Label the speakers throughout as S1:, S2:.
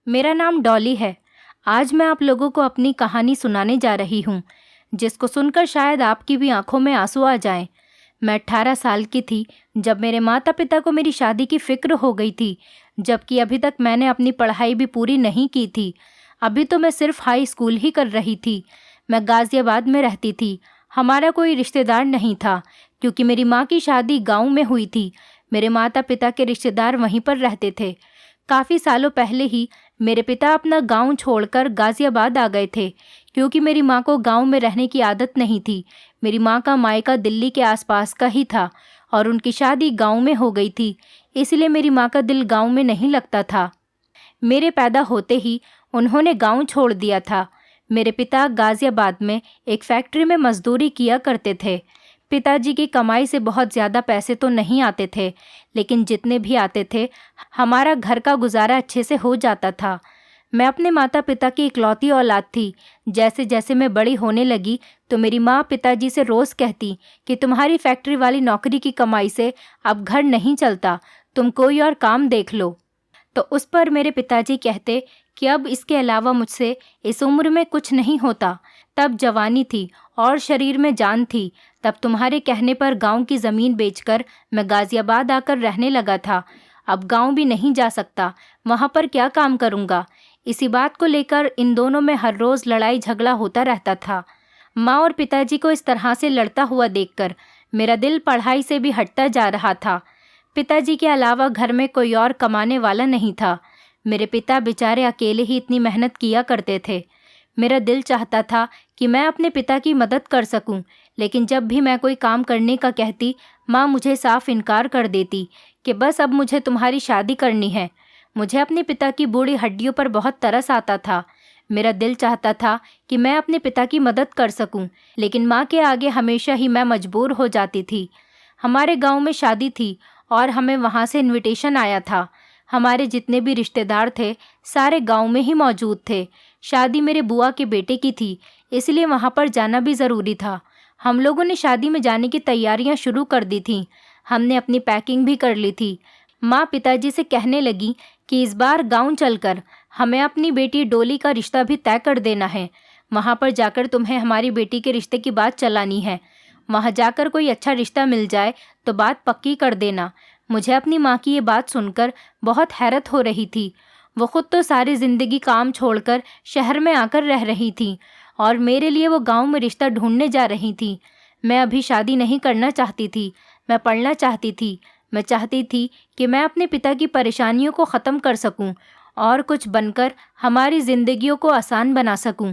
S1: मेरा नाम डॉली है। आज मैं आप लोगों को अपनी कहानी सुनाने जा रही हूँ, जिसको सुनकर शायद आपकी भी आंखों में आंसू आ जाएं। मैं 18 साल की थी जब मेरे माता पिता को मेरी शादी की फिक्र हो गई थी, जबकि अभी तक मैंने अपनी पढ़ाई भी पूरी नहीं की थी। अभी तो मैं सिर्फ हाई स्कूल ही कर रही थी। मैं गाज़ियाबाद में रहती थी। हमारा कोई रिश्तेदार नहीं था, क्योंकि मेरी माँ की शादी गाँव में हुई थी। मेरे माता पिता के रिश्तेदार वहीं पर रहते थे। काफ़ी सालों पहले ही मेरे पिता अपना गांव छोड़कर गाज़ियाबाद आ गए थे, क्योंकि मेरी माँ को गांव में रहने की आदत नहीं थी। मेरी माँ का मायका दिल्ली के आसपास का ही था और उनकी शादी गांव में हो गई थी, इसलिए मेरी माँ का दिल गांव में नहीं लगता था। मेरे पैदा होते ही उन्होंने गांव छोड़ दिया था। मेरे पिता गाज़ियाबाद में एक फैक्ट्री में मजदूरी किया करते थे। पिताजी की कमाई से बहुत ज़्यादा पैसे तो नहीं आते थे, लेकिन जितने भी आते थे हमारा घर का गुजारा अच्छे से हो जाता था। मैं अपने माता पिता की इकलौती औलाद थी। जैसे जैसे मैं बड़ी होने लगी तो मेरी माँ पिताजी से रोज़ कहती कि तुम्हारी फैक्ट्री वाली नौकरी की कमाई से अब घर नहीं चलता, तुम कोई और काम देख लो। तो उस पर मेरे पिताजी कहते कि अब इसके अलावा मुझसे इस उम्र में कुछ नहीं होता। तब जवानी थी और शरीर में जान थी। तब तुम्हारे कहने पर गांव की ज़मीन बेचकर मैं गाज़ियाबाद आकर रहने लगा था। अब गांव भी नहीं जा सकता, वहां पर क्या काम करूंगा। इसी बात को लेकर इन दोनों में हर रोज़ लड़ाई झगड़ा होता रहता था। माँ और पिताजी को इस तरह से लड़ता हुआ देखकर मेरा दिल पढ़ाई से भी हटता जा रहा था। पिताजी के अलावा घर में कोई और कमाने वाला नहीं था। मेरे पिता बेचारे अकेले ही इतनी मेहनत किया करते थे। मेरा दिल चाहता था कि मैं अपने पिता की मदद कर सकूं, लेकिन जब भी मैं कोई काम करने का कहती, माँ मुझे साफ इनकार कर देती कि बस अब मुझे तुम्हारी शादी करनी है। मुझे अपने पिता की बूढ़ी हड्डियों पर बहुत तरस आता था। मेरा दिल चाहता था कि मैं अपने पिता की मदद कर सकूं, लेकिन माँ के आगे हमेशा ही मैं मजबूर हो जाती थी। हमारे गांव में शादी थी और हमें वहां से इनविटेशन आया था। हमारे जितने भी रिश्तेदार थे सारे गांव में ही मौजूद थे। शादी मेरे बुआ के बेटे की थी, इसलिए वहां पर जाना भी ज़रूरी था। हम लोगों ने शादी में जाने की तैयारियां शुरू कर दी थीं। हमने अपनी पैकिंग भी कर ली थी। माँ पिताजी से कहने लगी कि इस बार गांव चलकर हमें अपनी बेटी डोली का रिश्ता भी तय कर देना है। वहां पर जाकर तुम्हें हमारी बेटी के रिश्ते की बात चलानी है। वहां जाकर कोई अच्छा रिश्ता मिल जाए तो बात पक्की कर देना। मुझे अपनी माँ की ये बात सुनकर बहुत हैरत हो रही थी। वो खुद तो सारी ज़िंदगी काम छोड़कर शहर में आकर रह रही थी और मेरे लिए वो गांव में रिश्ता ढूंढने जा रही थी। मैं अभी शादी नहीं करना चाहती थी। मैं पढ़ना चाहती थी। मैं चाहती थी कि मैं अपने पिता की परेशानियों को ख़त्म कर सकूं और कुछ बनकर हमारी ज़िंदगियों को आसान बना सकूं।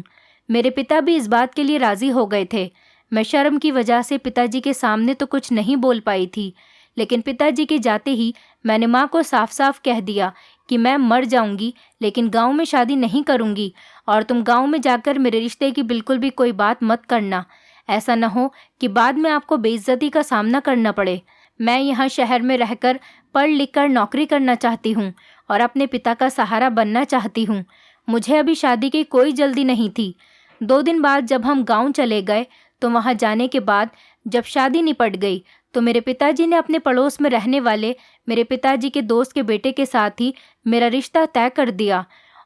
S1: मेरे पिता भी इस बात के लिए राज़ी हो गए थे। मैं शर्म की वजह से पिताजी के सामने तो कुछ नहीं बोल पाई थी, लेकिन पिताजी के जाते ही मैंने माँ को साफ साफ कह दिया कि मैं मर जाऊंगी, लेकिन गांव में शादी नहीं करूंगी और तुम गांव में जाकर मेरे रिश्ते की बिल्कुल भी कोई बात मत करना। ऐसा न हो कि बाद में आपको बेइज्जती का सामना करना पड़े। मैं यहाँ शहर में रहकर पढ़ लिख कर नौकरी करना चाहती हूँ और अपने पिता का सहारा बनना चाहती हूँ। मुझे अभी शादी की कोई जल्दी नहीं थी। 2 दिन बाद जब हम गाँव चले गए तो वहाँ जाने के बाद जब शादी निपट गई तो मेरे पिताजी ने अपने पड़ोस में रहने वाले मेरे पिताजी के दोस्त के बेटे के साथ ही मेरा रिश्ता तय कर दिया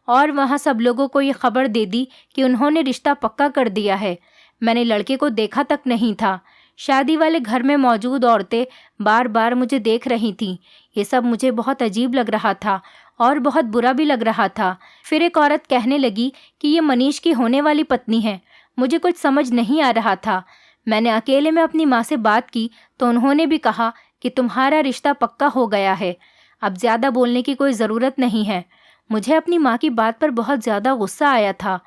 S1: और वहाँ सब लोगों को ये खबर दे दी कि उन्होंने रिश्ता पक्का कर दिया है। मैंने लड़के को देखा तक नहीं था। शादी वाले घर में मौजूद औरतें बार बार मुझे देख रही थीं। ये सब मुझे बहुत अजीब लग रहा था और बहुत बुरा भी लग रहा था। फिर एक औरत कहने लगी कि ये मनीष की होने वाली पत्नी है। मुझे कुछ समझ नहीं आ रहा था। मैंने अकेले में अपनी माँ से बात की तो उन्होंने भी कहा कि तुम्हारा रिश्ता पक्का हो गया है, अब ज़्यादा बोलने की कोई ज़रूरत नहीं है। मुझे अपनी माँ की बात पर बहुत ज़्यादा गुस्सा आया था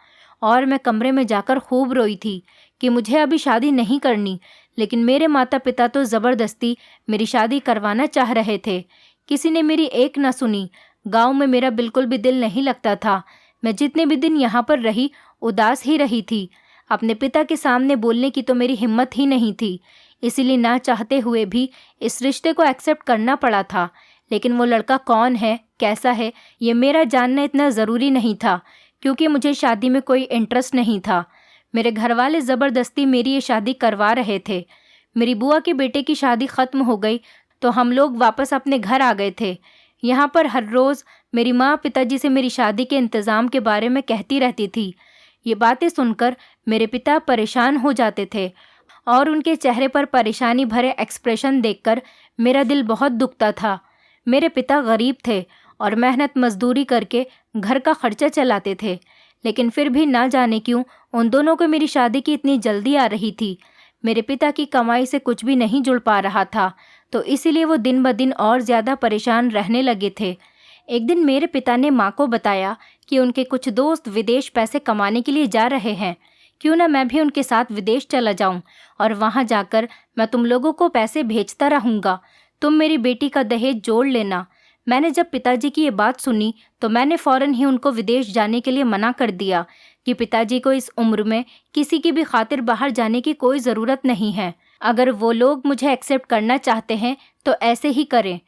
S1: और मैं कमरे में जाकर खूब रोई थी कि मुझे अभी शादी नहीं करनी, लेकिन मेरे माता पिता तो ज़बरदस्ती मेरी शादी करवाना चाह रहे थे। किसी ने मेरी एक न सुनी। गाँव में मेरा बिल्कुल भी दिल नहीं लगता था। मैं जितने भी दिन यहाँ पर रही उदास ही रही थी। अपने पिता के सामने बोलने की तो मेरी हिम्मत ही नहीं थी, इसीलिए ना चाहते हुए भी इस रिश्ते को एक्सेप्ट करना पड़ा था। लेकिन वो लड़का कौन है, कैसा है, ये मेरा जानना इतना ज़रूरी नहीं था, क्योंकि मुझे शादी में कोई इंटरेस्ट नहीं था। मेरे घर वाले ज़बरदस्ती मेरी ये शादी करवा रहे थे। मेरी बुआ के बेटे की शादी ख़त्म हो गई तो हम लोग वापस अपने घर आ गए थे। यहाँ पर हर रोज़ मेरी माँ पिताजी से मेरी शादी के इंतज़ाम के बारे में कहती रहती थी। ये बातें सुनकर मेरे पिता परेशान हो जाते थे और उनके चेहरे पर परेशानी भरे एक्सप्रेशन देखकर मेरा दिल बहुत दुखता था। मेरे पिता गरीब थे और मेहनत मजदूरी करके घर का खर्चा चलाते थे, लेकिन फिर भी ना जाने क्यों उन दोनों को मेरी शादी की इतनी जल्दी आ रही थी। मेरे पिता की कमाई से कुछ भी नहीं जुड़ पा रहा था, तो इसीलिए वो दिन ब दिन और ज़्यादा परेशान रहने लगे थे। एक दिन मेरे पिता ने माँ को बताया कि उनके कुछ दोस्त विदेश पैसे कमाने के लिए जा रहे हैं, क्यों ना मैं भी उनके साथ विदेश चला जाऊं और वहां जाकर मैं तुम लोगों को पैसे भेजता रहूँगा। तुम मेरी बेटी का दहेज जोड़ लेना। मैंने जब पिताजी की ये बात सुनी तो मैंने फ़ौरन ही उनको विदेश जाने के लिए मना कर दिया कि पिताजी को इस उम्र में किसी की भी खातिर बाहर जाने की कोई ज़रूरत नहीं है। अगर वो लोग मुझे एक्सेप्ट करना चाहते हैं तो ऐसे ही करें।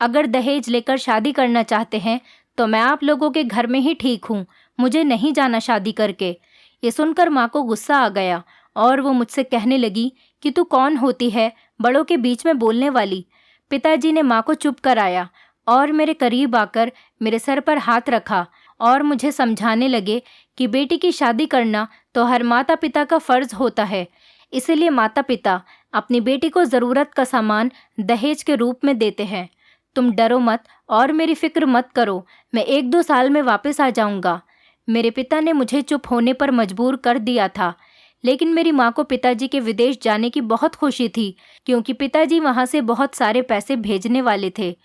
S1: अगर दहेज लेकर शादी करना चाहते हैं तो मैं आप लोगों के घर में ही ठीक हूँ, मुझे नहीं जाना शादी करके। ये सुनकर माँ को गुस्सा आ गया और वो मुझसे कहने लगी कि तू कौन होती है बड़ों के बीच में बोलने वाली। पिताजी ने माँ को चुप कराया और मेरे करीब आकर मेरे सर पर हाथ रखा और मुझे समझाने लगे कि बेटी की शादी करना तो हर माता पिता का फ़र्ज़ होता है, इसलिए माता पिता अपनी बेटी को ज़रूरत का सामान दहेज के रूप में देते हैं। तुम डरो मत और मेरी फ़िक्र मत करो, मैं 1-2 साल में वापस आ जाऊंगा। मेरे पिता ने मुझे चुप होने पर मजबूर कर दिया था, लेकिन मेरी माँ को पिताजी के विदेश जाने की बहुत खुशी थी, क्योंकि पिताजी वहाँ से बहुत सारे पैसे भेजने वाले थे।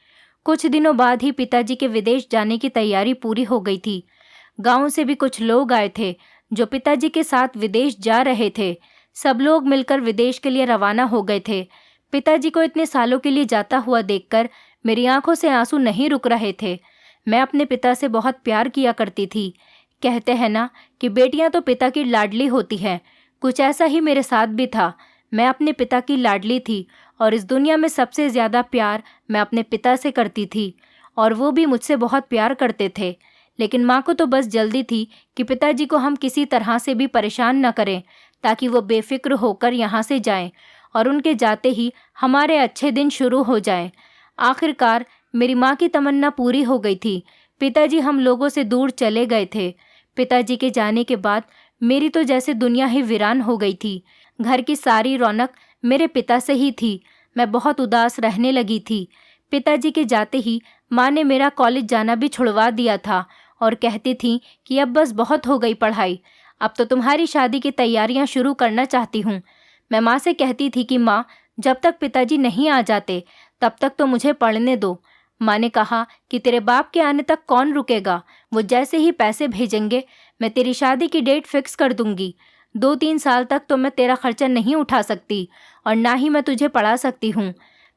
S1: कुछ दिनों बाद ही पिताजी के विदेश जाने की तैयारी पूरी हो गई थी। गांव से भी कुछ लोग आए थे जो पिताजी के साथ विदेश जा रहे थे। सब लोग मिलकर विदेश के लिए रवाना हो गए थे। पिताजी को इतने सालों के लिए जाता हुआ देखकर मेरी आंखों से आंसू नहीं रुक रहे थे। मैं अपने पिता से बहुत प्यार किया करती थी। कहते हैं ना कि बेटियां तो पिता की लाडली होती हैं, कुछ ऐसा ही मेरे साथ भी था। मैं अपने पिता की लाडली थी और इस दुनिया में सबसे ज़्यादा प्यार मैं अपने पिता से करती थी और वो भी मुझसे बहुत प्यार करते थे। लेकिन माँ को तो बस जल्दी थी कि पिताजी को हम किसी तरह से भी परेशान न करें, ताकि वो बेफिक्र होकर यहाँ से जाएं और उनके जाते ही हमारे अच्छे दिन शुरू हो जाएं। आखिरकार मेरी माँ की तमन्ना पूरी हो गई थी। पिताजी हम लोगों से दूर चले गए थे। पिताजी के जाने के बाद मेरी तो जैसे दुनिया ही वीरान हो गई थी। घर की सारी रौनक मेरे पिता से ही थी। मैं बहुत उदास रहने लगी थी। पिताजी के जाते ही माँ ने मेरा कॉलेज जाना भी छुड़वा दिया था और कहती थी कि अब बस बहुत हो गई पढ़ाई, अब तो तुम्हारी शादी की तैयारियां शुरू करना चाहती हूँ। मैं माँ से कहती थी कि माँ, जब तक पिताजी नहीं आ जाते तब तक तो मुझे पढ़ने दो। माँ ने कहा कि तेरे बाप के आने तक कौन रुकेगा, वो जैसे ही पैसे भेजेंगे मैं तेरी शादी की डेट फिक्स कर दूंगी। 2-3 साल तक तो मैं तेरा खर्चा नहीं उठा सकती और ना ही मैं तुझे पढ़ा सकती हूँ।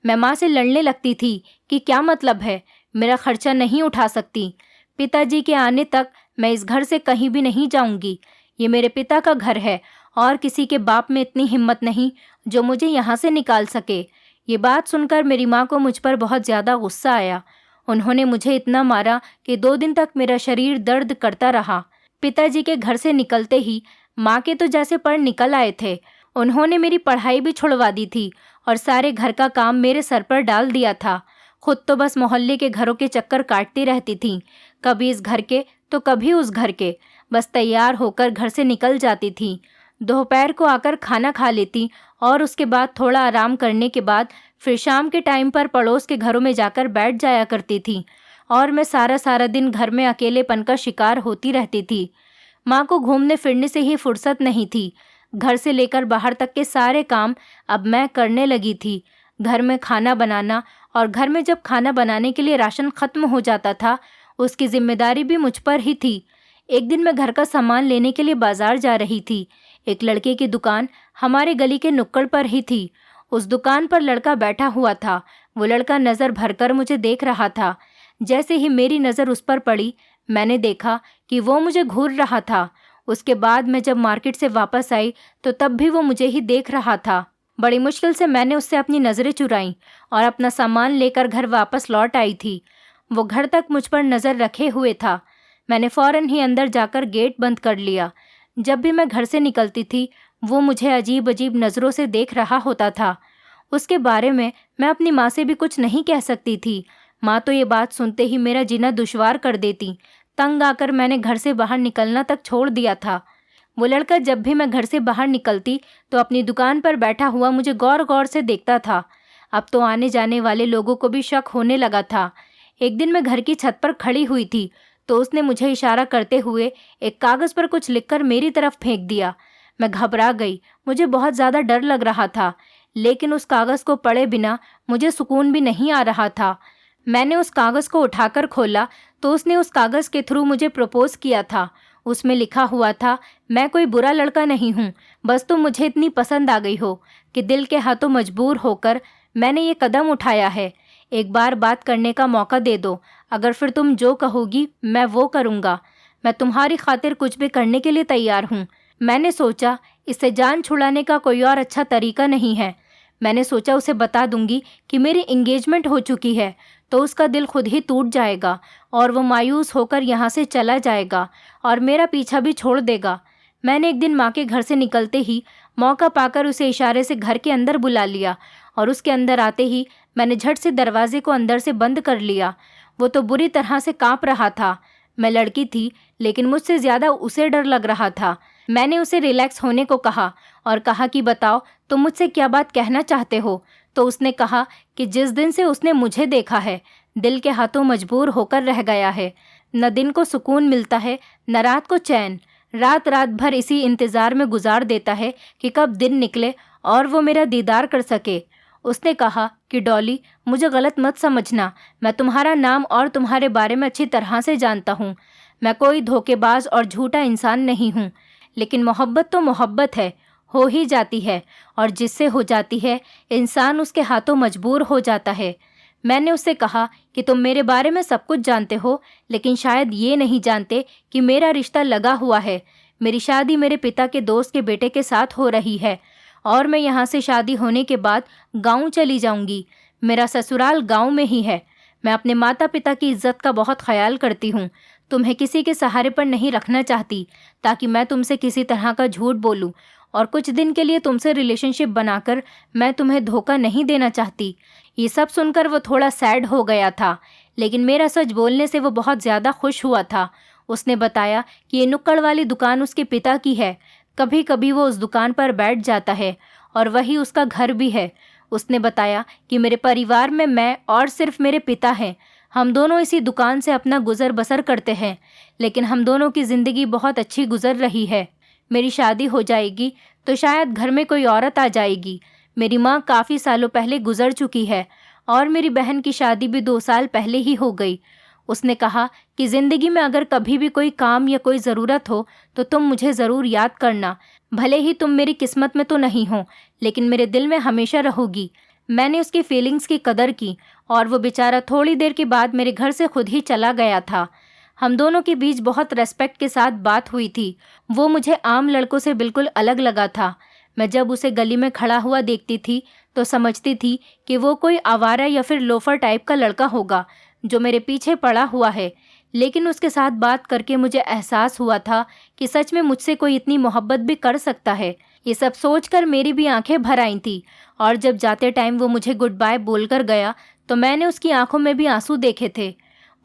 S1: मैं माँ से लड़ने लगती थी कि क्या मतलब है, मेरा खर्चा नहीं उठा सकती। पिताजी के आने तक मैं इस घर से कहीं भी नहीं जाऊंगी। ये मेरे पिता का घर है और किसी के बाप में इतनी हिम्मत नहीं जो मुझे यहाँ से निकाल सके। ये बात सुनकर मेरी माँ को मुझ पर बहुत ज़्यादा गुस्सा आया। उन्होंने मुझे इतना मारा कि 2 दिन तक मेरा शरीर दर्द करता रहा। पिताजी के घर से निकलते ही माँ के तो जैसे पर निकल आए थे। उन्होंने मेरी पढ़ाई भी छुड़वा दी थी और सारे घर का काम मेरे सर पर डाल दिया था। खुद तो बस मोहल्ले के घरों के चक्कर काटती रहती थी, कभी इस घर के तो कभी उस घर के। बस तैयार होकर घर से निकल जाती थी। दोपहर को आकर खाना खा लेती और उसके बाद थोड़ा आराम करने के बाद फिर शाम के टाइम पर पड़ोस के घरों में जाकर बैठ जाया करती थी और मैं सारा दिन घर में अकेलेपन का शिकार होती रहती थी। माँ को घूमने फिरने से ही फुर्सत नहीं थी। घर से लेकर बाहर तक के सारे काम अब मैं करने लगी थी। घर में खाना बनाना, और घर में जब खाना बनाने के लिए राशन ख़त्म हो जाता था उसकी जिम्मेदारी भी मुझ पर ही थी। एक दिन मैं घर का सामान लेने के लिए बाजार जा रही थी। एक लड़के की दुकान हमारे गली के नुक्कड़ पर ही थी। उस दुकान पर लड़का बैठा हुआ था। वो लड़का नज़र भरकर मुझे देख रहा था। जैसे ही मेरी नज़र उस पर पड़ी मैंने देखा कि वो मुझे घूर रहा था। उसके बाद मैं जब मार्केट से वापस आई तो तब भी वो मुझे ही देख रहा था। बड़ी मुश्किल से मैंने उससे अपनी नज़रें चुराईं और अपना सामान लेकर घर वापस लौट आई थी। वो घर तक मुझ पर नज़र रखे हुए था। मैंने फ़ौरन ही अंदर जाकर गेट बंद कर लिया। जब भी मैं घर से निकलती थी वो मुझे अजीब अजीब नज़रों से देख रहा होता था। उसके बारे में मैं अपनी माँ से भी कुछ नहीं कह सकती थी। माँ तो ये बात सुनते ही मेरा जीना दुश्वार कर देती। तंग आकर मैंने घर से बाहर निकलना तक छोड़ दिया था। वो लड़का जब भी मैं घर से बाहर निकलती तो अपनी दुकान पर बैठा हुआ मुझे गौर गौर से देखता था। अब तो आने जाने वाले लोगों को भी शक होने लगा था। एक दिन मैं घर की छत पर खड़ी हुई थी तो उसने मुझे इशारा करते हुए एक कागज़ पर कुछ लिखकर मेरी तरफ फेंक दिया। मैं घबरा गई। मुझे बहुत ज़्यादा डर लग रहा था, लेकिन उस कागज़ को पढ़े बिना मुझे सुकून भी नहीं आ रहा था। मैंने उस कागज़ को उठाकर खोला तो उसने उस कागज़ के थ्रू मुझे प्रपोज किया था। उसमें लिखा हुआ था, मैं कोई बुरा लड़का नहीं हूँ, बस तुम मुझे इतनी पसंद आ गई हो कि दिल के हाथों मजबूर होकर मैंने ये कदम उठाया है। एक बार बात करने का मौका दे दो, अगर फिर तुम जो कहोगी मैं वो करूँगा। मैं तुम्हारी खातिर कुछ भी करने के लिए तैयार हूँ। मैंने सोचा इससे जान छुड़ाने का कोई और अच्छा तरीका नहीं है। मैंने सोचा उसे बता दूंगी कि मेरी एंगेजमेंट हो चुकी है तो उसका दिल खुद ही टूट जाएगा और वो मायूस होकर यहाँ से चला जाएगा और मेरा पीछा भी छोड़ देगा। मैंने एक दिन माँ के घर से निकलते ही मौका पाकर उसे इशारे से घर के अंदर बुला लिया और उसके अंदर आते ही मैंने झट से दरवाजे को अंदर से बंद कर लिया। वो तो बुरी तरह से काँप रहा था। मैं लड़की थी, लेकिन मुझसे ज़्यादा उसे डर लग रहा था। मैंने उसे रिलैक्स होने को कहा और कहा कि बताओ तुम मुझसे क्या बात कहना चाहते हो। तो उसने कहा कि जिस दिन से उसने मुझे देखा है दिल के हाथों मजबूर होकर रह गया है। न दिन को सुकून मिलता है न रात को चैन। रात रात भर इसी इंतज़ार में गुजार देता है कि कब दिन निकले और वो मेरा दीदार कर सके। उसने कहा कि डॉली, मुझे गलत मत समझना, मैं तुम्हारा नाम और तुम्हारे बारे में अच्छी तरह से जानता हूँ। मैं कोई धोखेबाज और झूठा इंसान नहीं हूँ, लेकिन मोहब्बत तो मोहब्बत है, हो ही जाती है, और जिससे हो जाती है इंसान उसके हाथों मजबूर हो जाता है। मैंने उससे कहा कि तुम मेरे बारे में सब कुछ जानते हो, लेकिन शायद ये नहीं जानते कि मेरा रिश्ता लगा हुआ है। मेरी शादी मेरे पिता के दोस्त के बेटे के साथ हो रही है और मैं यहाँ से शादी होने के बाद गाँव चली जाऊँगी। मेरा ससुराल गाँव में ही है। मैं अपने माता पिता की इज्जत का बहुत ख्याल करती हूँ। तुम्हें किसी के सहारे पर नहीं रखना चाहती ताकि मैं तुमसे किसी तरह का झूठ बोलूँ, और कुछ दिन के लिए तुमसे रिलेशनशिप बनाकर मैं तुम्हें धोखा नहीं देना चाहती। ये सब सुनकर वो थोड़ा सैड हो गया था, लेकिन मेरा सच बोलने से वो बहुत ज़्यादा खुश हुआ था। उसने बताया कि ये नुक्कड़ वाली दुकान उसके पिता की है। कभी कभी वो उस दुकान पर बैठ जाता है और वही उसका घर भी है। उसने बताया कि मेरे परिवार में मैं और सिर्फ मेरे पिता हैं। हम दोनों इसी दुकान से अपना गुजर बसर करते हैं, लेकिन हम दोनों की ज़िंदगी बहुत अच्छी गुजर रही है। मेरी शादी हो जाएगी तो शायद घर में कोई औरत आ जाएगी। मेरी माँ काफ़ी सालों पहले गुजर चुकी है और मेरी बहन की शादी भी 2 साल पहले ही हो गई। उसने कहा कि ज़िंदगी में अगर कभी भी कोई काम या कोई ज़रूरत हो तो तुम मुझे ज़रूर याद करना। भले ही तुम मेरी किस्मत में तो नहीं हो, लेकिन मेरे दिल में हमेशा रहोगी। मैंने उसकी फीलिंग्स की कदर की और वो बेचारा थोड़ी देर के बाद मेरे घर से खुद ही चला गया था। हम दोनों के बीच बहुत रेस्पेक्ट के साथ बात हुई थी। वो मुझे आम लड़कों से बिल्कुल अलग लगा था। मैं जब उसे गली में खड़ा हुआ देखती थी तो समझती थी कि वो कोई आवारा या फिर लोफर टाइप का लड़का होगा जो मेरे पीछे पड़ा हुआ है, लेकिन उसके साथ बात करके मुझे एहसास हुआ था कि सच में मुझसे कोई इतनी मोहब्बत भी कर सकता है। ये सब सोचकर मेरी भी आंखें भर आई थी, और जब जाते टाइम वो मुझे गुड बाय बोलकर गया तो मैंने उसकी आंखों में भी आंसू देखे थे।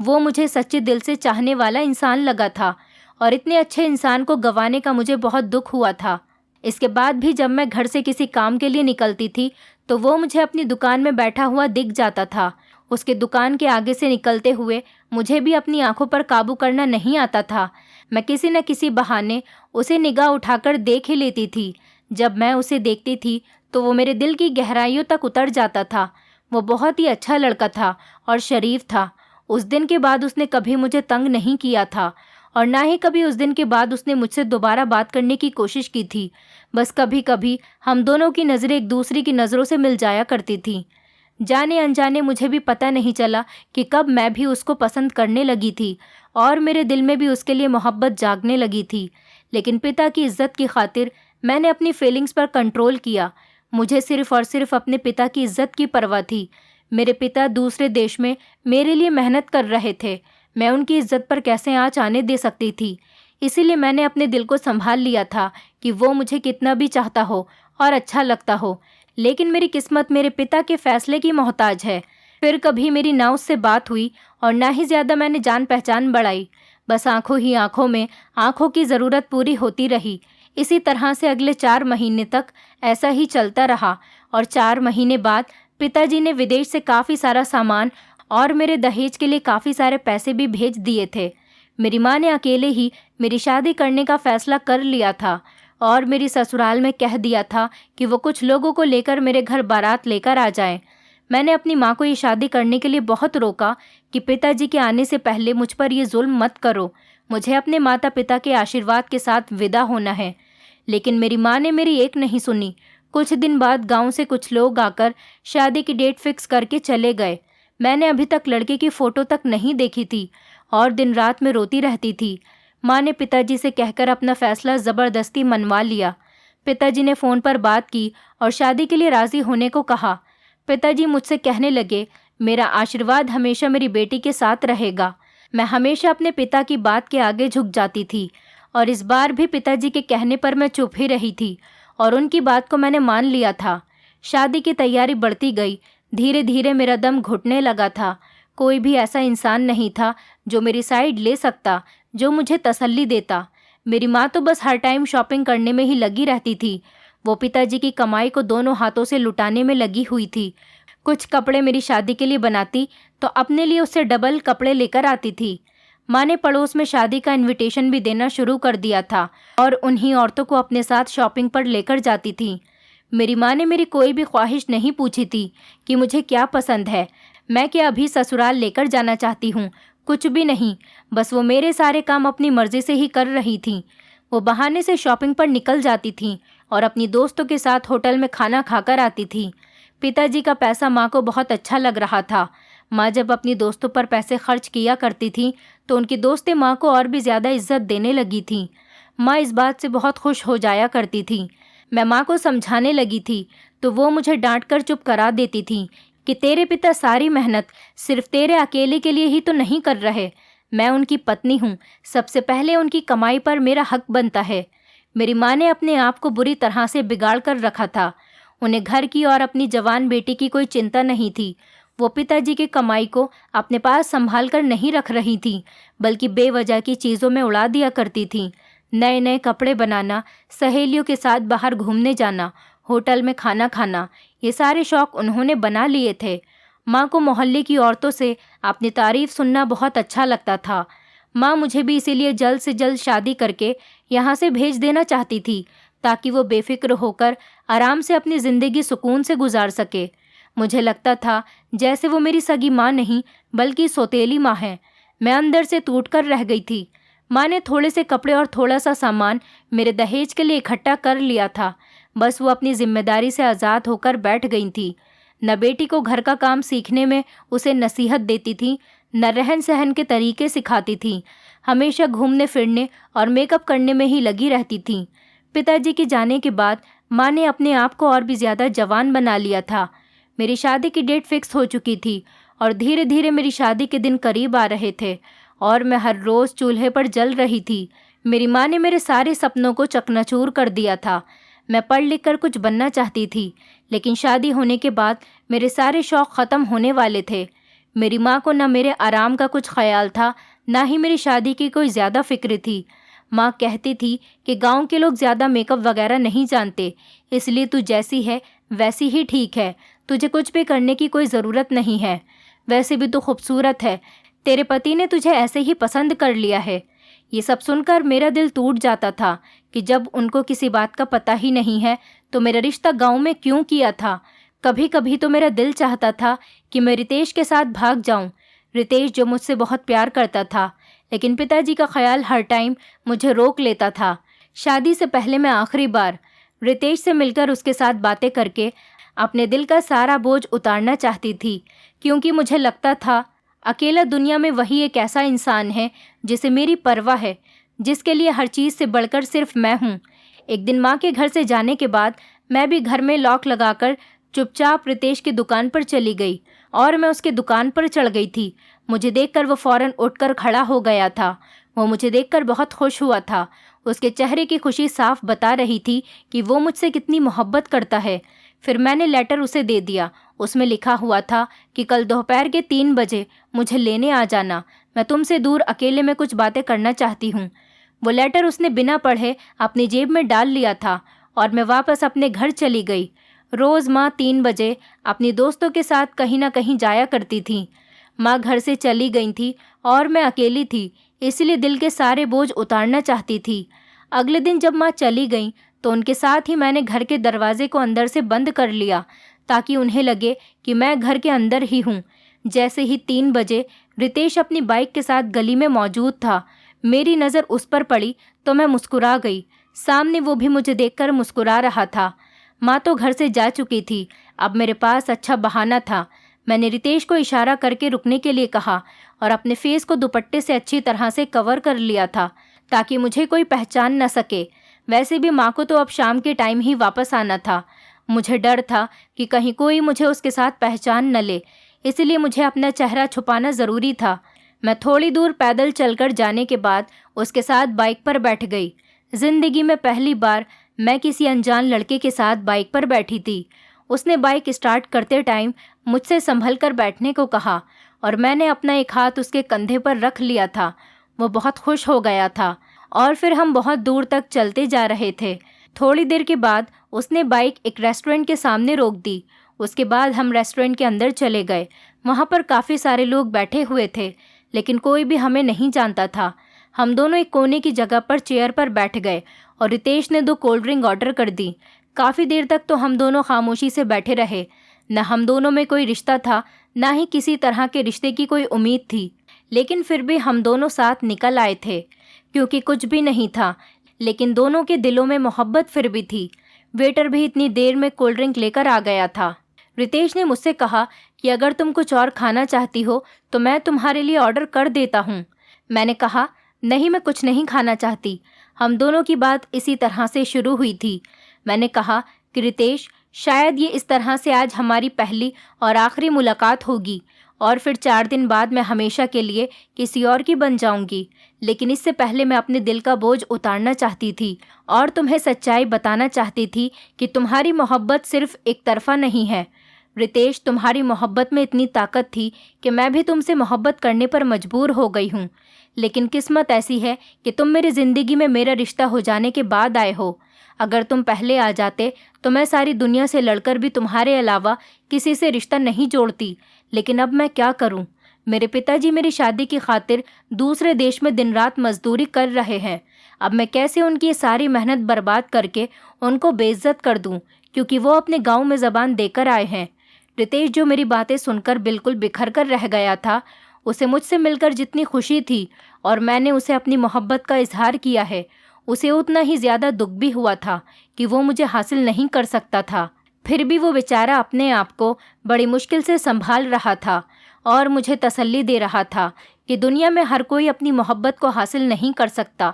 S1: वो मुझे सच्चे दिल से चाहने वाला इंसान लगा था और इतने अच्छे इंसान को गंवाने का मुझे बहुत दुख हुआ था। इसके बाद भी जब मैं घर से किसी काम के लिए निकलती थी तो वो मुझे अपनी दुकान में बैठा हुआ दिख जाता था। उसके दुकान के आगे से निकलते हुए मुझे भी अपनी आंखों पर काबू करना नहीं आता था। मैं किसी न किसी बहाने उसे निगाह उठाकर देख ही लेती थी। जब मैं उसे देखती थी तो वो मेरे दिल की गहराइयों तक उतर जाता था। वो बहुत ही अच्छा लड़का था और शरीफ था। उस दिन के बाद उसने कभी मुझे तंग नहीं किया था और ना ही कभी उस दिन के बाद उसने मुझसे दोबारा बात करने की कोशिश की थी। बस कभी कभी हम दोनों की नज़रें एक दूसरे की नज़रों से मिल जाया करती थी। जाने अनजाने मुझे भी पता नहीं चला कि कब मैं भी उसको पसंद करने लगी थी और मेरे दिल में भी उसके लिए मोहब्बत जागने लगी थी। लेकिन पिता की इज्जत की खातिर मैंने अपनी फीलिंग्स पर कंट्रोल किया। मुझे सिर्फ और सिर्फ अपने पिता की इज्जत की परवाह थी। मेरे पिता दूसरे देश में मेरे लिए मेहनत कर रहे थे। मैं उनकी इज्जत पर कैसे आँच आने दे सकती थी। इसीलिए मैंने अपने दिल को संभाल लिया था कि वो मुझे कितना भी चाहता हो और अच्छा लगता हो, लेकिन मेरी किस्मत मेरे पिता के फैसले की मोहताज है। फिर कभी मेरी ना उससे बात हुई और ना ही ज़्यादा मैंने जान पहचान बढ़ाई। बस आंखों ही आंखों में आंखों की ज़रूरत पूरी होती रही। इसी तरह से अगले 4 महीने तक ऐसा ही चलता रहा और 4 महीने बाद पिताजी ने विदेश से काफ़ी सारा सामान और मेरे दहेज के लिए काफ़ी सारे पैसे भी भेज दिए थे। मेरी माँ ने अकेले ही मेरी शादी करने का फ़ैसला कर लिया था और मेरी ससुराल में कह दिया था कि वो कुछ लोगों को लेकर मेरे घर बारात लेकर आ जाएं। मैंने अपनी माँ को ये शादी करने के लिए बहुत रोका कि पिताजी के आने से पहले मुझ पर ये जुल्म मत करो, मुझे अपने माता पिता के आशीर्वाद के साथ विदा होना है। लेकिन मेरी माँ ने मेरी एक नहीं सुनी। कुछ दिन बाद गांव से कुछ लोग आकर शादी की डेट फिक्स करके चले गए। मैंने अभी तक लड़के की फ़ोटो तक नहीं देखी थी और दिन रात में रोती रहती थी। माँ ने पिताजी से कहकर अपना फ़ैसला ज़बरदस्ती मनवा लिया। पिताजी ने फ़ोन पर बात की और शादी के लिए राज़ी होने को कहा। पिताजी मुझसे कहने लगे, मेरा आशीर्वाद हमेशा मेरी बेटी के साथ रहेगा। मैं हमेशा अपने पिता की बात के आगे झुक जाती थी और इस बार भी पिताजी के कहने पर मैं चुप ही रही थी और उनकी बात को मैंने मान लिया था। शादी की तैयारी बढ़ती गई। धीरे धीरे मेरा दम घुटने लगा था। कोई भी ऐसा इंसान नहीं था जो मेरी साइड ले सकता, जो मुझे तसल्ली देता। मेरी माँ तो बस हर टाइम शॉपिंग करने में ही लगी रहती थी। वो पिताजी की कमाई को दोनों हाथों से लुटाने में लगी हुई थी। कुछ कपड़े मेरी शादी के लिए बनाती तो अपने लिए उससे डबल कपड़े लेकर आती थी। माँ ने पड़ोस में शादी का इनविटेशन भी देना शुरू कर दिया था और उन्हीं औरतों को अपने साथ शॉपिंग पर लेकर जाती थी। मेरी माँ ने मेरी कोई भी ख्वाहिश नहीं पूछी थी कि मुझे क्या पसंद है, मैं क्या अभी ससुराल लेकर जाना चाहती हूँ, कुछ भी नहीं। बस वो मेरे सारे काम अपनी मर्जी से ही कर रही थी। वो बहाने से शॉपिंग पर निकल जाती थी और अपनी दोस्तों के साथ होटल में खाना खाकर आती थी। पिताजी का पैसा माँ को बहुत अच्छा लग रहा था। माँ जब अपनी दोस्तों पर पैसे खर्च किया करती थी तो उनकी दोस्तें माँ को और भी ज़्यादा इज्जत देने लगी थीं। माँ इस बात से बहुत खुश हो जाया करती थी। मैं माँ को समझाने लगी थी तो वो मुझे डांट कर चुप करा देती थी कि तेरे पिता सारी मेहनत सिर्फ तेरे अकेले के लिए ही तो नहीं कर रहे। मैं उनकी पत्नी हूँ, सबसे पहले उनकी कमाई पर मेरा हक बनता है। मेरी माँ ने अपने आप को बुरी तरह से बिगाड़ कर रखा था। उन्हें घर की और अपनी जवान बेटी की कोई चिंता नहीं थी। वो पिताजी की कमाई को अपने पास संभाल कर नहीं रख रही थी, बल्कि बेवजह की चीज़ों में उड़ा दिया करती थी। नए नए कपड़े बनाना, सहेलियों के साथ बाहर घूमने जाना, होटल में खाना खाना, ये सारे शौक उन्होंने बना लिए थे। माँ को मोहल्ले की औरतों से अपनी तारीफ सुनना बहुत अच्छा लगता था। माँ मुझे भी इसीलिए जल्द से जल्द शादी करके यहाँ से भेज देना चाहती थी ताकि वो बेफिक्र होकर आराम से अपनी ज़िंदगी सुकून से गुजार सके। मुझे लगता था जैसे वो मेरी सगी माँ नहीं बल्कि सौतेली माँ है। मैं अंदर से टूट कर रह गई थी। माँ ने थोड़े से कपड़े और थोड़ा सा सामान मेरे दहेज के लिए इकट्ठा कर लिया था। बस वो अपनी जिम्मेदारी से आज़ाद होकर बैठ गई थी। न बेटी को घर का काम सीखने में उसे नसीहत देती थी, न रहन सहन के तरीके सिखाती थी। हमेशा घूमने फिरने और मेकअप करने में ही लगी रहती थी। पिताजी के जाने के बाद माँ ने अपने आप को और भी ज़्यादा जवान बना लिया था। मेरी शादी की डेट फिक्स हो चुकी थी और धीरे धीरे मेरी शादी के दिन करीब आ रहे थे और मैं हर रोज़ चूल्हे पर जल रही थी। मेरी माँ ने मेरे सारे सपनों को चकनाचूर कर दिया था। मैं पढ़ लिख कर कुछ बनना चाहती थी, लेकिन शादी होने के बाद मेरे सारे शौक़ ख़त्म होने वाले थे। मेरी माँ को न मेरे आराम का कुछ ख्याल था, ना ही मेरी शादी की कोई ज़्यादा फिक्र थी। माँ कहती थी कि गांव के लोग ज़्यादा मेकअप वगैरह नहीं जानते, इसलिए तू जैसी है वैसी ही ठीक है, तुझे कुछ भी करने की कोई ज़रूरत नहीं है। वैसे भी तू खूबसूरत है, तेरे पति ने तुझे ऐसे ही पसंद कर लिया है। ये सब सुनकर मेरा दिल टूट जाता था कि जब उनको किसी बात का पता ही नहीं है तो मेरा रिश्ता गांव में क्यों किया था। कभी कभी तो मेरा दिल चाहता था कि मैं रितेश के साथ भाग जाऊं, रितेश जो मुझसे बहुत प्यार करता था, लेकिन पिताजी का ख्याल हर टाइम मुझे रोक लेता था। शादी से पहले मैं आखिरी बार रितेश से मिलकर उसके साथ बातें करके अपने दिल का सारा बोझ उतारना चाहती थी, क्योंकि मुझे लगता था अकेला दुनिया में वही एक ऐसा इंसान है जिसे मेरी परवाह है, जिसके लिए हर चीज़ से बढ़कर सिर्फ मैं हूँ। एक दिन माँ के घर से जाने के बाद मैं भी घर में लॉक लगाकर चुपचाप रितेश की दुकान पर चली गई और मैं उसकी दुकान पर चढ़ गई थी। मुझे देखकर वो फ़ौरन उठकर खड़ा हो गया था। वो मुझे देखकर बहुत खुश हुआ था। उसके चेहरे की खुशी साफ बता रही थी कि वो मुझसे कितनी मोहब्बत करता है। फिर मैंने लेटर उसे दे दिया। उसमें लिखा हुआ था कि कल दोपहर के 3 बजे मुझे लेने आ जाना। मैं तुमसे दूर अकेले में कुछ बातें करना चाहती हूँ। वो लेटर उसने बिना पढ़े अपनी जेब में डाल लिया था और मैं वापस अपने घर चली गई। रोज़ माँ 3 बजे अपनी दोस्तों के साथ कहीं ना कहीं जाया करती थी। माँ घर से चली गई थी और मैं अकेली थी, इसलिए दिल के सारे बोझ उतारना चाहती थी। अगले दिन जब माँ चली गई तो उनके साथ ही मैंने घर के दरवाजे को अंदर से बंद कर लिया ताकि उन्हें लगे कि मैं घर के अंदर ही हूँ। जैसे ही 3 बजे रितेश अपनी बाइक के साथ गली में मौजूद था, मेरी नज़र उस पर पड़ी तो मैं मुस्कुरा गई। सामने वो भी मुझे देखकर मुस्कुरा रहा था। माँ तो घर से जा चुकी थी। अब मेरे पास अच्छा बहाना था। मैंने रितेश को इशारा करके रुकने के लिए कहा और अपने फेस को दुपट्टे से अच्छी तरह से कवर कर लिया था ताकि मुझे कोई पहचान न सके। वैसे भी माँ को तो अब शाम के टाइम ही वापस आना था। मुझे डर था कि कहीं कोई मुझे उसके साथ पहचान न ले, इसलिए मुझे अपना चेहरा छुपाना ज़रूरी था। मैं थोड़ी दूर पैदल चलकर जाने के बाद उसके साथ बाइक पर बैठ गई। ज़िंदगी में पहली बार मैं किसी अनजान लड़के के साथ बाइक पर बैठी थी। उसने बाइक स्टार्ट करते टाइम मुझसे संभल कर बैठने को कहा और मैंने अपना एक हाथ उसके कंधे पर रख लिया था। वो बहुत खुश हो गया था और फिर हम बहुत दूर तक चलते जा रहे थे। थोड़ी देर के बाद उसने बाइक एक रेस्टोरेंट के सामने रोक दी। उसके बाद हम रेस्टोरेंट के अंदर चले गए। वहाँ पर काफ़ी सारे लोग बैठे हुए थे, लेकिन कोई भी हमें नहीं जानता था। हम दोनों एक कोने की जगह पर चेयर पर बैठ गए और रितेश ने 2 कोल्ड ड्रिंक ऑर्डर कर दी। काफ़ी देर तक तो हम दोनों खामोशी से बैठे रहे। न हम दोनों में कोई रिश्ता था, ना ही किसी तरह के रिश्ते की कोई उम्मीद थी, लेकिन फिर भी हम दोनों साथ निकल आए थे क्योंकि कुछ भी नहीं था, लेकिन दोनों के दिलों में मोहब्बत फिर भी थी। वेटर भी इतनी देर में कोल्ड ड्रिंक लेकर आ गया था। रितेश ने मुझसे कहा कि अगर तुम कुछ और खाना चाहती हो तो मैं तुम्हारे लिए ऑर्डर कर देता हूँ। मैंने कहा नहीं, मैं कुछ नहीं खाना चाहती। हम दोनों की बात इसी तरह से शुरू हुई थी। मैंने कहा कि रितेश, शायद ये इस तरह से आज हमारी पहली और आखिरी मुलाकात होगी और फिर 4 दिन बाद मैं हमेशा के लिए किसी और की बन जाऊंगी। लेकिन इससे पहले मैं अपने दिल का बोझ उतारना चाहती थी और तुम्हें सच्चाई बताना चाहती थी कि तुम्हारी मोहब्बत सिर्फ एक तरफा नहीं है। रितेश, तुम्हारी मोहब्बत में इतनी ताकत थी कि मैं भी तुमसे मोहब्बत करने पर मजबूर हो गई हूँ, लेकिन किस्मत ऐसी है कि तुम मेरी ज़िंदगी में मेरा रिश्ता हो जाने के बाद आए हो। अगर तुम पहले आ जाते तो मैं सारी दुनिया से लड़कर भी तुम्हारे अलावा किसी से रिश्ता नहीं जोड़ती, लेकिन अब मैं क्या करूं? मेरे पिताजी मेरी शादी की खातिर दूसरे देश में दिन रात मजदूरी कर रहे हैं। अब मैं कैसे उनकी ये सारी मेहनत बर्बाद करके उनको बेइज्जत कर दूं, क्योंकि वो अपने गांव में ज़बान देकर आए हैं। रितेश, जो मेरी बातें सुनकर बिल्कुल बिखर कर रह गया था, उसे मुझसे मिलकर जितनी खुशी थी और मैंने उसे अपनी मोहब्बत का इजहार किया है, उसे उतना ही ज़्यादा दुख भी हुआ था कि वो मुझे हासिल नहीं कर सकता था। फिर भी वो बेचारा अपने आप को बड़ी मुश्किल से संभाल रहा था और मुझे तसल्ली दे रहा था कि दुनिया में हर कोई अपनी मोहब्बत को हासिल नहीं कर सकता।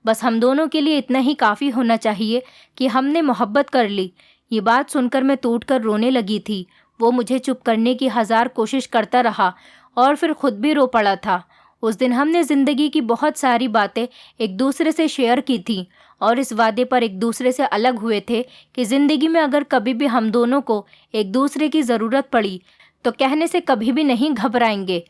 S1: बस हम दोनों के लिए इतना ही काफ़ी होना चाहिए कि हमने मोहब्बत कर ली। ये बात सुनकर मैं टूट कर रोने लगी थी। वो मुझे चुप करने की 1000 कोशिश करता रहा और फिर खुद भी रो पड़ा था। उस दिन हमने ज़िंदगी की बहुत सारी बातें एक दूसरे से शेयर की थी और इस वादे पर एक दूसरे से अलग हुए थे कि ज़िंदगी में अगर कभी भी हम दोनों को एक दूसरे की ज़रूरत पड़ी तो कहने से कभी भी नहीं घबराएंगे।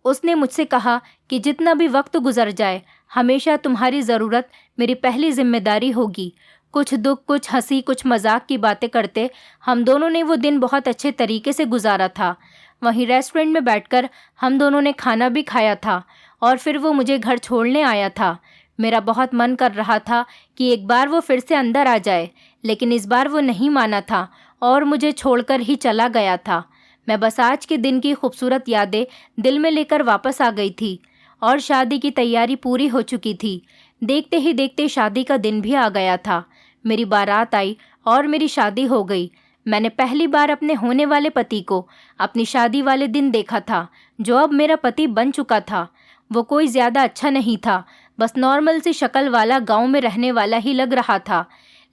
S1: उसने मुझसे कहा कि जितना भी वक्त गुजर जाए, हमेशा तुम्हारी ज़रूरत मेरी पहली जिम्मेदारी होगी। कुछ दुख, कुछ हंसी, कुछ मजाक की बातें करते हम दोनों ने वो दिन बहुत अच्छे तरीके से गुजारा था। वहीं रेस्टोरेंट में बैठकर हम दोनों ने खाना भी खाया था और फिर वो मुझे घर छोड़ने आया था। मेरा बहुत मन कर रहा था कि एक बार वो फिर से अंदर आ जाए, लेकिन इस बार वो नहीं माना था और मुझे छोड़कर ही चला गया था। मैं बस आज के दिन की खूबसूरत यादें दिल में लेकर वापस आ गई थी और शादी की तैयारी पूरी हो चुकी थी। देखते ही देखते शादी का दिन भी आ गया था। मेरी बारात आई और मेरी शादी हो गई। मैंने पहली बार अपने होने वाले पति को अपनी शादी वाले दिन देखा था, जो अब मेरा पति बन चुका था। वो कोई ज़्यादा अच्छा नहीं था, बस नॉर्मल सी शक्ल वाला गांव में रहने वाला ही लग रहा था।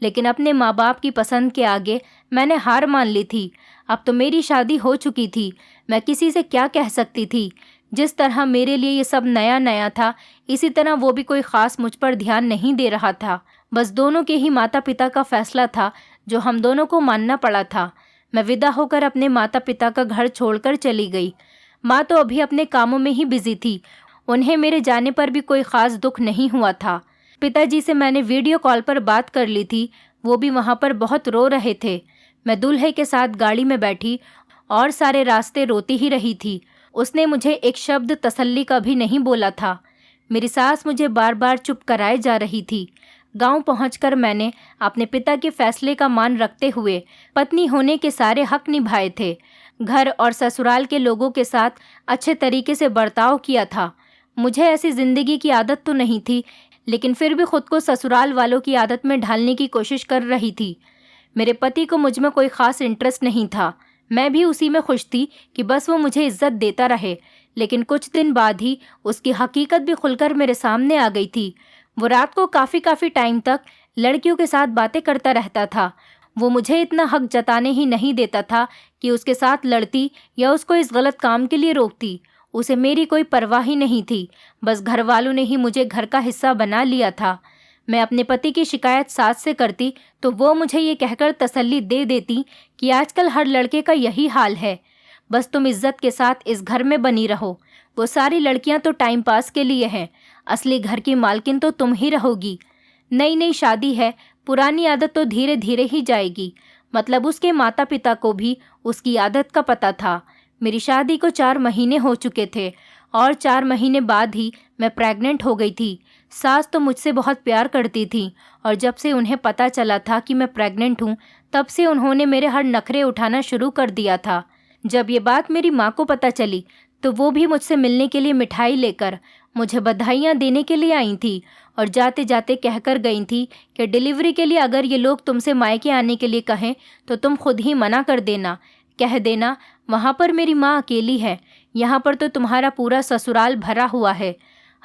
S1: लेकिन अपने माँ बाप की पसंद के आगे मैंने हार मान ली थी। अब तो मेरी शादी हो चुकी थी। मैं किसी से क्या कह सकती थी? जिस तरह मेरे लिए ये सब नया नया था, इसी तरह वो भी कोई ख़ास मुझ पर ध्यान नहीं दे रहा था। बस दोनों के ही माता पिता का फैसला था जो हम दोनों को मानना पड़ा था। मैं विदा होकर अपने माता पिता का घर छोड़कर चली गई। माँ तो अभी अपने कामों में ही बिजी थी। उन्हें मेरे जाने पर भी कोई ख़ास दुख नहीं हुआ था। पिताजी से मैंने वीडियो कॉल पर बात कर ली थी, वो भी वहाँ पर बहुत रो रहे थे। मैं दूल्हे के साथ गाड़ी में बैठी और सारे रास्ते रोती ही रही थी। उसने मुझे एक शब्द तसल्ली का भी नहीं बोला था। मेरी सास मुझे बार बार चुप कराए जा रही थी। गांव पहुंचकर मैंने अपने पिता के फैसले का मान रखते हुए पत्नी होने के सारे हक निभाए थे। घर और ससुराल के लोगों के साथ अच्छे तरीके से बर्ताव किया था। मुझे ऐसी ज़िंदगी की आदत तो नहीं थी, लेकिन फिर भी खुद को ससुराल वालों की आदत में ढालने की कोशिश कर रही थी। मेरे पति को मुझ में कोई ख़ास इंटरेस्ट नहीं था। मैं भी उसी में खुश थी कि बस वो मुझे इज्जत देता रहे। लेकिन कुछ दिन बाद ही उसकी हकीकत भी खुलकर मेरे सामने आ गई थी। वो रात को काफ़ी टाइम तक लड़कियों के साथ बातें करता रहता था। वो मुझे इतना हक जताने ही नहीं देता था कि उसके साथ लड़ती या उसको इस गलत काम के लिए रोकती। उसे मेरी कोई परवाह ही नहीं थी। बस घर वालों ने ही मुझे घर का हिस्सा बना लिया था। मैं अपने पति की शिकायत सास से करती तो वो मुझे ये कहकर तसल्ली दे देती कि आजकल हर लड़के का यही हाल है, बस तुम इज्जत के साथ इस घर में बनी रहो। वो सारी लड़कियां तो टाइम पास के लिए हैं, असली घर की मालकिन तो तुम ही रहोगी। नई नई शादी है, पुरानी आदत तो धीरे धीरे ही जाएगी। मतलब उसके माता पिता को भी उसकी आदत का पता था। मेरी शादी को 4 महीने हो चुके थे और 4 महीने बाद ही मैं प्रेग्नेंट हो गई थी। सास तो मुझसे बहुत प्यार करती थी और जब से उन्हें पता चला था कि मैं प्रेग्नेंट हूँ, तब से उन्होंने मेरे हर नखरे उठाना शुरू कर दिया था। जब ये बात मेरी माँ को पता चली तो वो भी मुझसे मिलने के लिए मिठाई लेकर मुझे बधाइयाँ देने के लिए आई थी और जाते जाते कहकर गई थी कि डिलीवरी के लिए अगर ये लोग तुमसे मायके आने के लिए कहें तो तुम खुद ही मना कर देना। कह देना वहाँ पर मेरी माँ अकेली है, यहाँ पर तो तुम्हारा पूरा ससुराल भरा हुआ है,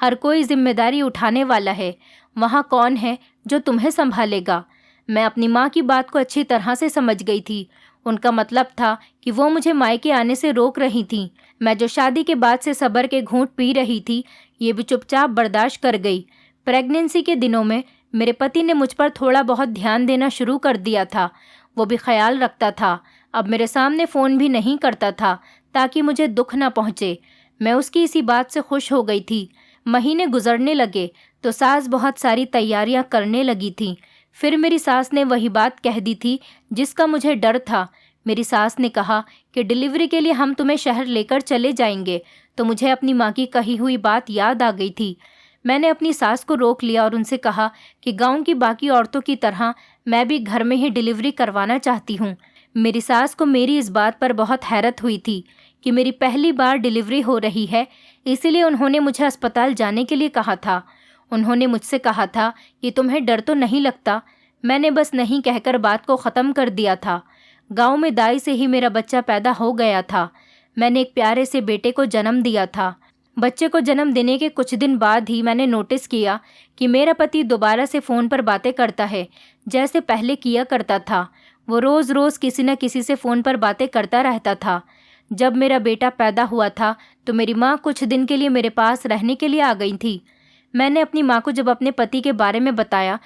S1: हर कोई जिम्मेदारी उठाने वाला है, वहाँ कौन है जो तुम्हें संभालेगा। मैं अपनी माँ की बात को अच्छी तरह से समझ गई थी। उनका मतलब था कि वो मुझे मायके आने से रोक रही थी। मैं जो शादी के बाद से सब्र के घूंट पी रही थी, ये भी चुपचाप बर्दाश्त कर गई। प्रेगनेंसी के दिनों में मेरे पति ने मुझ पर थोड़ा बहुत ध्यान देना शुरू कर दिया था। वो भी ख्याल रखता था। अब मेरे सामने फ़ोन भी नहीं करता था ताकि मुझे दुख ना पहुँचे। मैं उसकी इसी बात से खुश हो गई थी। महीने गुजरने लगे तो सास बहुत सारी तैयारियां करने लगी थी। फिर मेरी सास ने वही बात कह दी थी जिसका मुझे डर था। मेरी सास ने कहा कि डिलीवरी के लिए हम तुम्हें शहर लेकर चले जाएंगे। तो मुझे अपनी माँ की कही हुई बात याद आ गई थी। मैंने अपनी सास को रोक लिया और उनसे कहा कि गांव की बाकी औरतों की तरह मैं भी घर में ही डिलीवरी करवाना चाहती हूँ। मेरी सास को मेरी इस बात पर बहुत हैरत हुई थी कि मेरी पहली बार डिलीवरी हो रही है, इसीलिए उन्होंने मुझे अस्पताल जाने के लिए कहा था। उन्होंने मुझसे कहा था कि तुम्हें डर तो नहीं लगता। मैंने बस नहीं कहकर बात को ख़त्म कर दिया था। गांव में दाई से ही मेरा बच्चा पैदा हो गया था। मैंने एक प्यारे से बेटे को जन्म दिया था। बच्चे को जन्म देने के कुछ दिन बाद ही मैंने नोटिस किया कि मेरा पति दोबारा से फ़ोन पर बातें करता है, जैसे पहले किया करता था। वो रोज़ रोज़ किसी न किसी से फ़ोन पर बातें करता रहता था। जब मेरा बेटा पैदा हुआ था तो मेरी माँ कुछ दिन के लिए मेरे पास रहने के लिए आ गई थी। मैंने अपनी माँ को जब अपने पति के बारे में बताया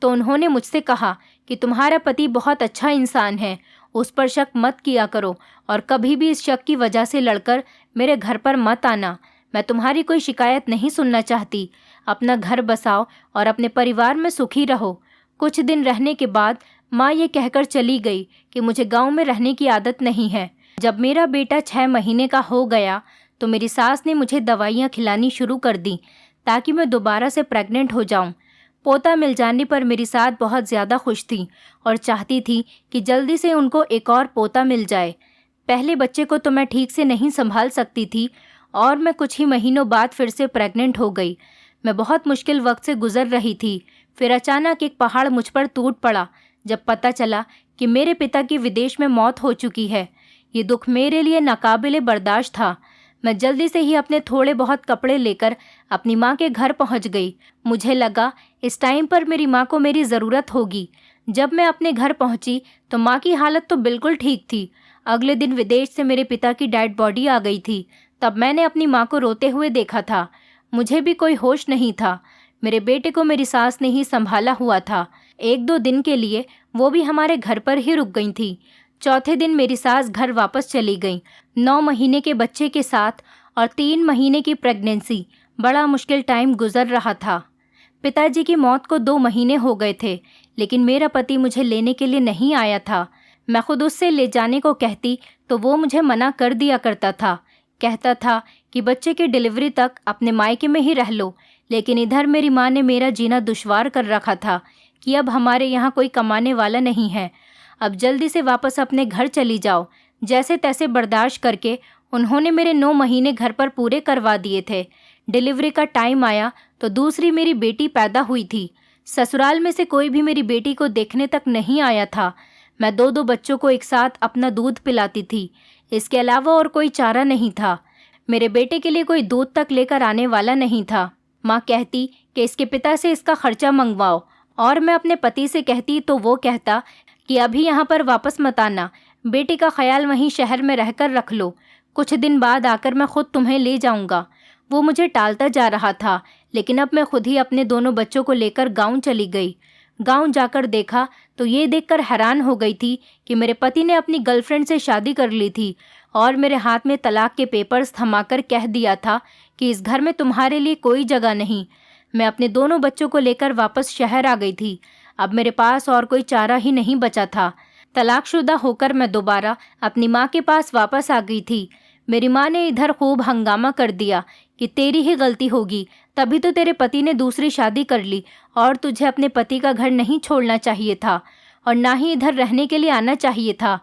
S1: तो उन्होंने मुझसे कहा कि तुम्हारा पति बहुत अच्छा इंसान है, उस पर शक मत किया करो और कभी भी इस शक की वजह से लड़कर मेरे घर पर मत आना। मैं तुम्हारी कोई शिकायत नहीं सुनना चाहती। अपना घर बसाओ और अपने परिवार में सुखी रहो। कुछ दिन रहने के बाद माँ ये कहकर चली गई कि मुझे गाँव में रहने की आदत नहीं है। जब मेरा बेटा 6 महीने का हो गया तो मेरी सास ने मुझे दवाइयाँ खिलानी शुरू कर दी ताकि मैं दोबारा से प्रेग्नेंट हो जाऊं। पोता मिल जाने पर मेरी सास बहुत ज़्यादा खुश थी और चाहती थी कि जल्दी से उनको एक और पोता मिल जाए। पहले बच्चे को तो मैं ठीक से नहीं संभाल सकती थी और मैं कुछ ही महीनों बाद फिर से प्रेग्नेंट हो गई। मैं बहुत मुश्किल वक्त से गुजर रही थी। फिर अचानक एक पहाड़ मुझ पर टूट पड़ा जब पता चला कि मेरे पिता की विदेश में मौत हो चुकी है। ये दुख मेरे लिए नाकाबिले बर्दाश्त था। मैं जल्दी से ही अपने थोड़े बहुत कपड़े लेकर अपनी माँ के घर पहुँच गई। मुझे लगा इस टाइम पर मेरी माँ को मेरी ज़रूरत होगी। जब मैं अपने घर पहुँची तो माँ की हालत तो बिल्कुल ठीक थी। अगले दिन विदेश से मेरे पिता की डेड बॉडी आ गई थी। तब मैंने अपनी माँ को रोते हुए देखा था। मुझे भी कोई होश नहीं था। मेरे बेटे को मेरी सास ने ही संभाला हुआ था। 1-2 दिन के लिए वो भी हमारे घर पर ही रुक गई थी। चौथे दिन मेरी सास घर वापस चली गई, 9 महीने के बच्चे के साथ और 3 महीने की प्रेगनेंसी। बड़ा मुश्किल टाइम गुजर रहा था। पिताजी की मौत को 2 महीने हो गए थे, लेकिन मेरा पति मुझे लेने के लिए नहीं आया था। मैं खुद उससे ले जाने को कहती तो वो मुझे मना कर दिया करता था। कहता था कि बच्चे की डिलीवरी तक अपने मायके में ही रह लो। लेकिन इधर मेरी माँ ने मेरा जीना दुश्वार कर रखा था कि अब हमारे यहाँ कोई कमाने वाला नहीं है, अब जल्दी से वापस अपने घर चली जाओ। जैसे तैसे बर्दाश्त करके उन्होंने मेरे 9 महीने घर पर पूरे करवा दिए थे। डिलीवरी का टाइम आया तो दूसरी मेरी बेटी पैदा हुई थी। ससुराल में से कोई भी मेरी बेटी को देखने तक नहीं आया था। मैं 2-2 बच्चों को एक साथ अपना दूध पिलाती थी। इसके अलावा और कोई चारा नहीं था। मेरे बेटे के लिए कोई दूध तक लेकर आने वाला नहीं था। माँ कहती कि इसके पिता से इसका खर्चा मंगवाओ, और मैं अपने पति से कहती तो वो कहता कि अभी यहाँ पर वापस मत आना, बेटे का ख्याल वहीं शहर में रहकर रख लो, कुछ दिन बाद आकर मैं खुद तुम्हें ले जाऊँगा। वो मुझे टालता जा रहा था, लेकिन अब मैं खुद ही अपने दोनों बच्चों को लेकर गाँव चली गई। गाँव जाकर देखा तो ये देखकर हैरान हो गई थी कि मेरे पति ने अपनी गर्लफ्रेंड से शादी कर ली थी और मेरे हाथ में तलाक के पेपर्स थमाकर कह दिया था कि इस घर में तुम्हारे लिए कोई जगह नहीं। मैं अपने दोनों बच्चों को लेकर वापस शहर आ गई थी। अब मेरे पास और कोई चारा ही नहीं बचा था। तलाकशुदा होकर मैं दोबारा अपनी माँ के पास वापस आ गई थी। मेरी माँ ने इधर खूब हंगामा कर दिया कि तेरी ही गलती होगी, तभी तो तेरे पति ने दूसरी शादी कर ली और तुझे अपने पति का घर नहीं छोड़ना चाहिए था और ना ही इधर रहने के लिए आना चाहिए था।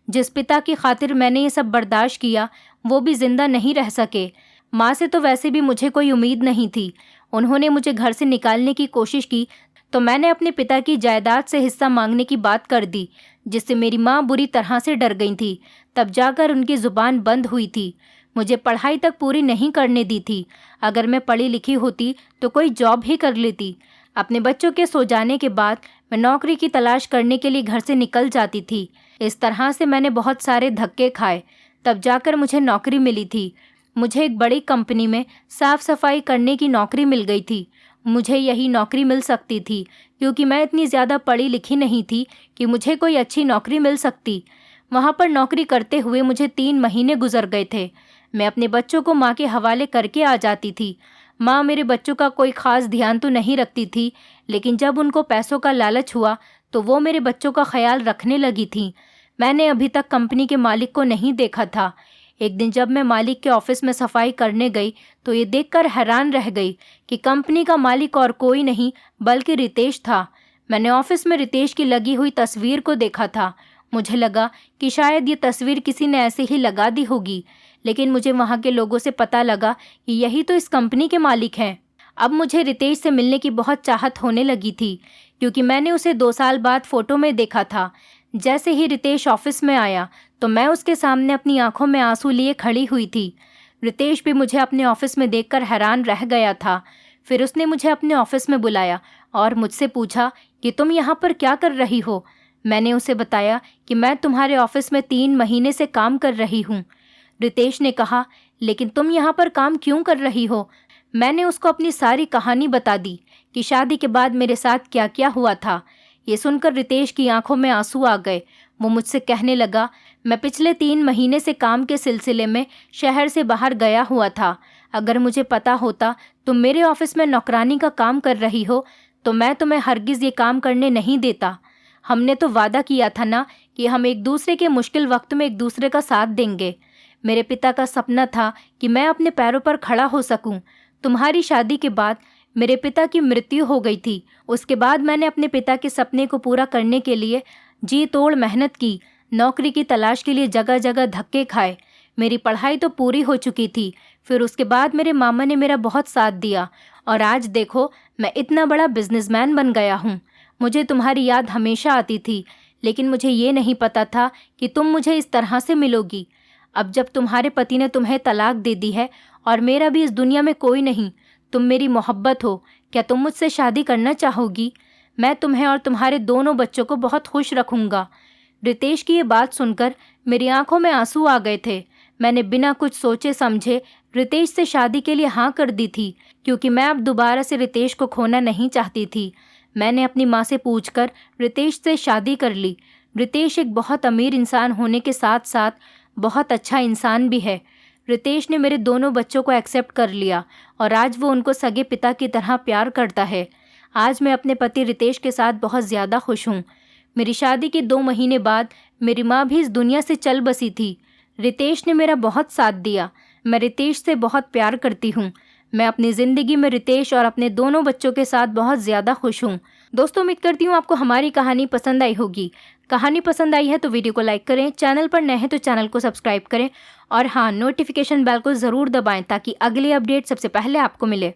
S1: जिस पिता की खातिर मैंने ये सब बर्दाश्त किया वो भी जिंदा नहीं रह सके। माँ से तो वैसे भी मुझे कोई उम्मीद नहीं थी। उन्होंने मुझे घर से निकालने की कोशिश की तो मैंने अपने पिता की जायदाद से हिस्सा मांगने की बात कर दी, जिससे मेरी माँ बुरी तरह से डर गई थी। तब जाकर उनकी ज़ुबान बंद हुई थी। मुझे पढ़ाई तक पूरी नहीं करने दी थी। अगर मैं पढ़ी लिखी होती तो कोई जॉब ही कर लेती। अपने बच्चों के सो जाने के बाद मैं नौकरी की तलाश करने के लिए घर से निकल जाती थी। इस तरह से मैंने बहुत सारे धक्के खाए, तब जाकर मुझे नौकरी मिली थी। मुझे एक बड़ी कंपनी में साफ़ सफाई करने की नौकरी मिल गई थी। मुझे यही नौकरी मिल सकती थी क्योंकि मैं इतनी ज़्यादा पढ़ी लिखी नहीं थी कि मुझे कोई अच्छी नौकरी मिल सकती। वहाँ पर नौकरी करते हुए मुझे 3 महीने गुजर गए थे। मैं अपने बच्चों को माँ के हवाले करके आ जाती थी। माँ मेरे बच्चों का कोई ख़ास ध्यान तो नहीं रखती थी, लेकिन जब उनको पैसों का लालच हुआ तो वो मेरे बच्चों का ख्याल रखने लगी थी। मैंने अभी तक कंपनी के मालिक को नहीं देखा था। एक दिन जब मैं मालिक के ऑफिस में सफाई करने गई तो ये देखकर हैरान रह गई कि कंपनी का मालिक और कोई नहीं बल्कि रितेश था। मैंने ऑफिस में रितेश की लगी हुई तस्वीर को देखा था। मुझे लगा कि शायद ये तस्वीर किसी ने ऐसे ही लगा दी होगी, लेकिन मुझे वहाँ के लोगों से पता लगा कि यही तो इस कंपनी के मालिक हैं। अब मुझे रितेश से मिलने की बहुत चाहत होने लगी थी क्योंकि मैंने उसे 2 साल बाद फ़ोटो में देखा था। जैसे ही रितेश ऑफिस में आया तो मैं उसके सामने अपनी आंखों में आंसू लिए खड़ी हुई थी। रितेश भी मुझे अपने ऑफिस में देखकर हैरान रह गया था। फिर उसने मुझे अपने ऑफिस में बुलाया और मुझसे पूछा कि तुम यहाँ पर क्या कर रही हो। मैंने उसे बताया कि मैं तुम्हारे ऑफिस में 3 महीने से काम कर रही हूँ। रितेश ने कहा, लेकिन तुम यहाँ पर काम क्यों कर रही हो? मैंने उसको अपनी सारी कहानी बता दी कि शादी के बाद मेरे साथ क्या क्या हुआ था। ये सुनकर रितेश की आंखों में आंसू आ गए। वो मुझसे कहने लगा, मैं पिछले 3 महीने से काम के सिलसिले में शहर से बाहर गया हुआ था। अगर मुझे पता होता तुम मेरे ऑफिस में नौकरानी का काम कर रही हो तो मैं तुम्हें हरगिज़ ये काम करने नहीं देता। हमने तो वादा किया था ना कि हम एक दूसरे के मुश्किल वक्त में एक दूसरे का साथ देंगे। मेरे पिता का सपना था कि मैं अपने पैरों पर खड़ा हो सकूं। तुम्हारी शादी के बाद मेरे पिता की मृत्यु हो गई थी। उसके बाद मैंने अपने पिता के सपने को पूरा करने के लिए जी तोड़ मेहनत की। नौकरी की तलाश के लिए जगह जगह धक्के खाए। मेरी पढ़ाई तो पूरी हो चुकी थी। फिर उसके बाद मेरे मामा ने मेरा बहुत साथ दिया और आज देखो मैं इतना बड़ा बिजनेसमैन बन गया हूँ। मुझे तुम्हारी याद हमेशा आती थी, लेकिन मुझे ये नहीं पता था कि तुम मुझे इस तरह से मिलोगी। अब जब तुम्हारे पति ने तुम्हें तलाक दे दी है और मेरा भी इस दुनिया में कोई नहीं, तुम मेरी मोहब्बत हो, क्या तुम मुझसे शादी करना चाहोगी? मैं तुम्हें और तुम्हारे दोनों बच्चों को बहुत खुश रखूँगा। रितेश की ये बात सुनकर मेरी आंखों में आंसू आ गए थे। मैंने बिना कुछ सोचे समझे रितेश से शादी के लिए हाँ कर दी थी, क्योंकि मैं अब दोबारा से रितेश को खोना नहीं चाहती थी। मैंने अपनी माँ से पूछकर रितेश से शादी कर ली। रितेश एक बहुत अमीर इंसान होने के साथ साथ बहुत अच्छा इंसान भी है। रितेश ने मेरे दोनों बच्चों को एक्सेप्ट कर लिया और आज वो उनको सगे पिता की तरह प्यार करता है। आज मैं अपने पति रितेश के साथ बहुत ज़्यादा खुश हूँ। मेरी शादी के 2 महीने बाद मेरी माँ भी इस दुनिया से चल बसी थी। रितेश ने मेरा बहुत साथ दिया। मैं रितेश से बहुत प्यार करती हूँ। मैं अपनी ज़िंदगी में रितेश और अपने दोनों बच्चों के साथ बहुत ज़्यादा खुश हूँ। दोस्तों, उम्मीद करती हूँ आपको हमारी कहानी पसंद आई होगी। कहानी पसंद आई है तो वीडियो को लाइक करें, चैनल पर नए हैं तो चैनल को सब्सक्राइब करें और हाँ, नोटिफिकेशन बेल को ज़रूर दबाएं ताकि अगली अपडेट सबसे पहले आपको मिले।